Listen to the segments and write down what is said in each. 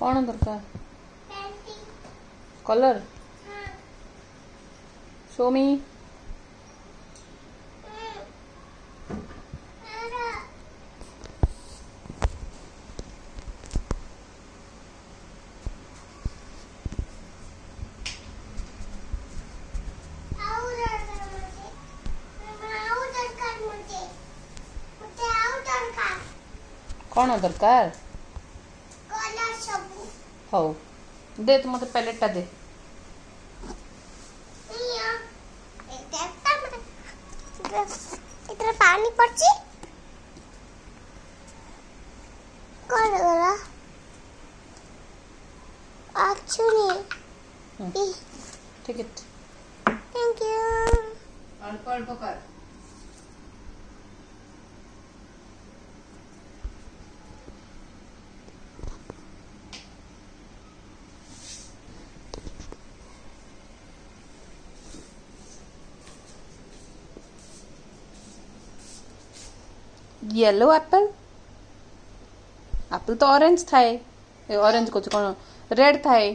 कौन दरकार colour show मी कौन दरकार हौ दे तो मत पैलेटा दे इतना पानी पड़ची कौन वाला अच्छी नहीं ठीक है थैंक यू अल्प अल्प कर येलो एप्पल एप्पल तो ऑरेंज थाए ऑरेंज को कौन रेड थाए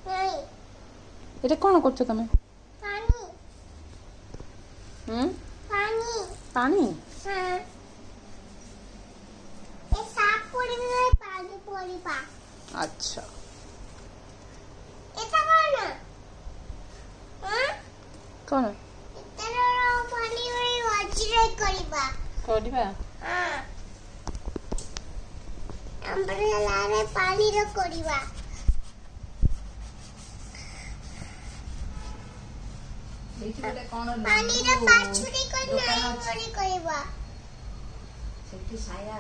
नहीं ये कौन करछ तमे पानी पानी पानी हाँ ये साफ पड़ी पानी पड़ी पा अच्छा ऐसा कौन हाँ कौन इतना पानी में वज्र करीबा कोडिबा हाँ अम्ब्रेला रे पानी रो करीबा पानी रो पाछुरी को नहीं करीबा सेठी साया